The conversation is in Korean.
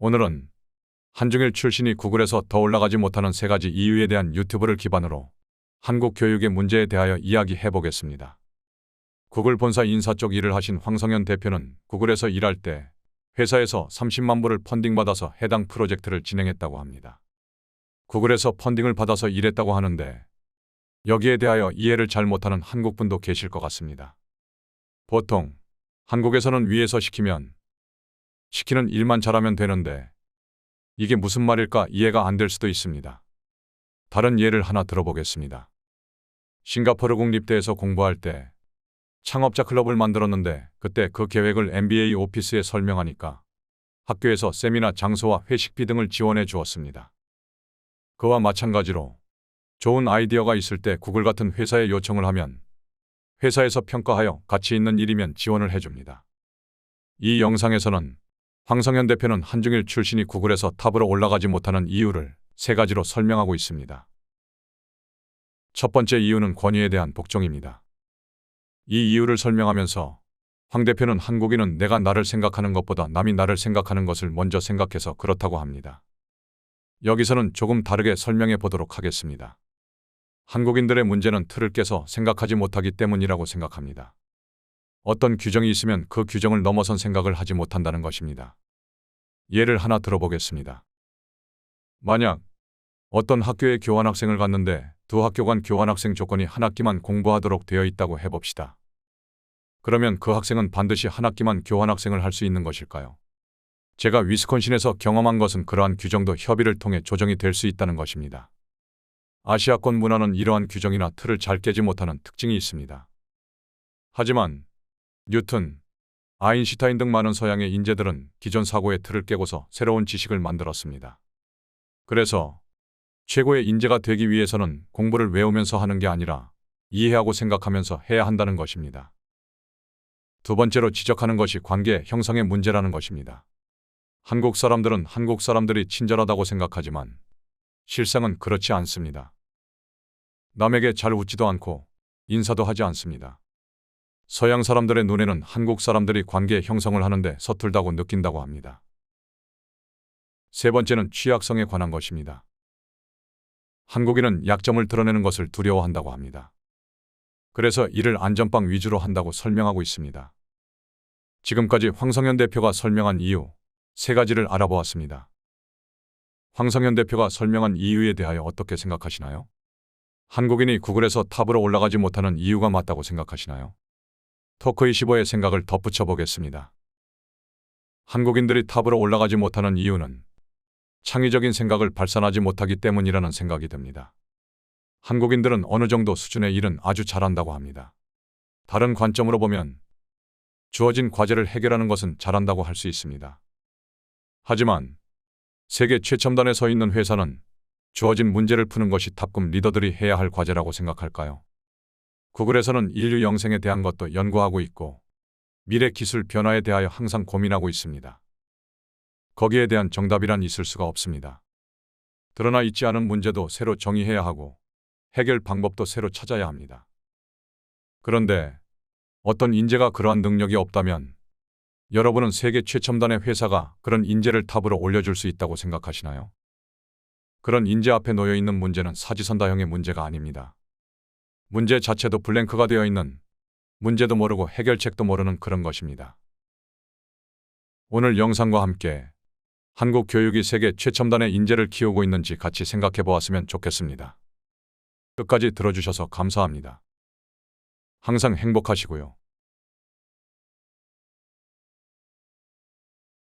오늘은 한중일 출신이 구글에서 더 올라가지 못하는 3가지 이유에 대한 유튜브를 기반으로 한국 교육의 문제에 대하여 이야기해 보겠습니다. 구글 본사 인사 쪽 일을 하신 황성현 대표는 구글에서 일할 때 회사에서 30만 불을 펀딩받아서 해당 프로젝트를 진행했다고 합니다. 구글에서 펀딩을 받아서 일했다고 하는데 여기에 대하여 이해를 잘 못하는 한국분도 계실 것 같습니다. 보통 한국에서는 위에서 시키는 일만 잘하면 되는데 이게 무슨 말일까 이해가 안 될 수도 있습니다. 다른 예를 하나 들어보겠습니다. 싱가포르 국립대에서 공부할 때 창업자 클럽을 만들었는데 그때 그 계획을 MBA 오피스에 설명하니까 학교에서 세미나 장소와 회식비 등을 지원해 주었습니다. 그와 마찬가지로 좋은 아이디어가 있을 때 구글 같은 회사에 요청을 하면 회사에서 평가하여 가치 있는 일이면 지원을 해줍니다. 이 영상에서는 황성현 대표는 한중일 출신이 구글에서 탑으로 올라가지 못하는 이유를 3가지로 설명하고 있습니다. 첫 번째 이유는 권위에 대한 복종입니다. 이 이유를 설명하면서 황 대표는 한국인은 내가 나를 생각하는 것보다 남이 나를 생각하는 것을 먼저 생각해서 그렇다고 합니다. 여기서는 조금 다르게 설명해 보도록 하겠습니다. 한국인들의 문제는 틀을 깨서 생각하지 못하기 때문이라고 생각합니다. 어떤 규정이 있으면 그 규정을 넘어선 생각을 하지 못한다는 것입니다. 예를 하나 들어보겠습니다. 만약 어떤 학교에 교환학생을 갔는데 두 학교 간 교환학생 조건이 한 학기만 공부하도록 되어 있다고 해봅시다. 그러면 그 학생은 반드시 한 학기만 교환학생을 할 수 있는 것일까요? 제가 위스콘신에서 경험한 것은 그러한 규정도 협의를 통해 조정이 될 수 있다는 것입니다. 아시아권 문화는 이러한 규정이나 틀을 잘 깨지 못하는 특징이 있습니다. 하지만 뉴턴, 아인슈타인 등 많은 서양의 인재들은 기존 사고의 틀을 깨고서 새로운 지식을 만들었습니다. 그래서 최고의 인재가 되기 위해서는 공부를 외우면서 하는 게 아니라 이해하고 생각하면서 해야 한다는 것입니다. 두 번째로 지적하는 것이 관계 형성의 문제라는 것입니다. 한국 사람들은 한국 사람들이 친절하다고 생각하지만 실상은 그렇지 않습니다. 남에게 잘 웃지도 않고 인사도 하지 않습니다. 서양 사람들의 눈에는 한국 사람들이 관계 형성을 하는데 서툴다고 느낀다고 합니다. 세 번째는 취약성에 관한 것입니다. 한국인은 약점을 드러내는 것을 두려워한다고 합니다. 그래서 이를 안전빵 위주로 한다고 설명하고 있습니다. 지금까지 황성현 대표가 설명한 이유 3가지를 알아보았습니다. 황성현 대표가 설명한 이유에 대하여 어떻게 생각하시나요? 한국인이 구글에서 탑으로 올라가지 못하는 이유가 맞다고 생각하시나요? 토크25의 생각을 덧붙여 보겠습니다. 한국인들이 탑으로 올라가지 못하는 이유는 창의적인 생각을 발산하지 못하기 때문이라는 생각이 듭니다. 한국인들은 어느 정도 수준의 일은 아주 잘한다고 합니다. 다른 관점으로 보면 주어진 과제를 해결하는 것은 잘한다고 할 수 있습니다. 하지만 세계 최첨단에 서 있는 회사는 주어진 문제를 푸는 것이 탑급 리더들이 해야 할 과제라고 생각할까요? 구글에서는 인류 영생에 대한 것도 연구하고 있고 미래 기술 변화에 대하여 항상 고민하고 있습니다. 거기에 대한 정답이란 있을 수가 없습니다. 드러나 있지 않은 문제도 새로 정의해야 하고 해결 방법도 새로 찾아야 합니다. 그런데 어떤 인재가 그러한 능력이 없다면 여러분은 세계 최첨단의 회사가 그런 인재를 탑으로 올려줄 수 있다고 생각하시나요? 그런 인재 앞에 놓여 있는 문제는 사지선다형의 문제가 아닙니다. 문제 자체도 블랭크가 되어 있는, 문제도 모르고 해결책도 모르는 그런 것입니다. 오늘 영상과 함께 한국 교육이 세계 최첨단의 인재를 키우고 있는지 같이 생각해 보았으면 좋겠습니다. 끝까지 들어주셔서 감사합니다. 항상 행복하시고요.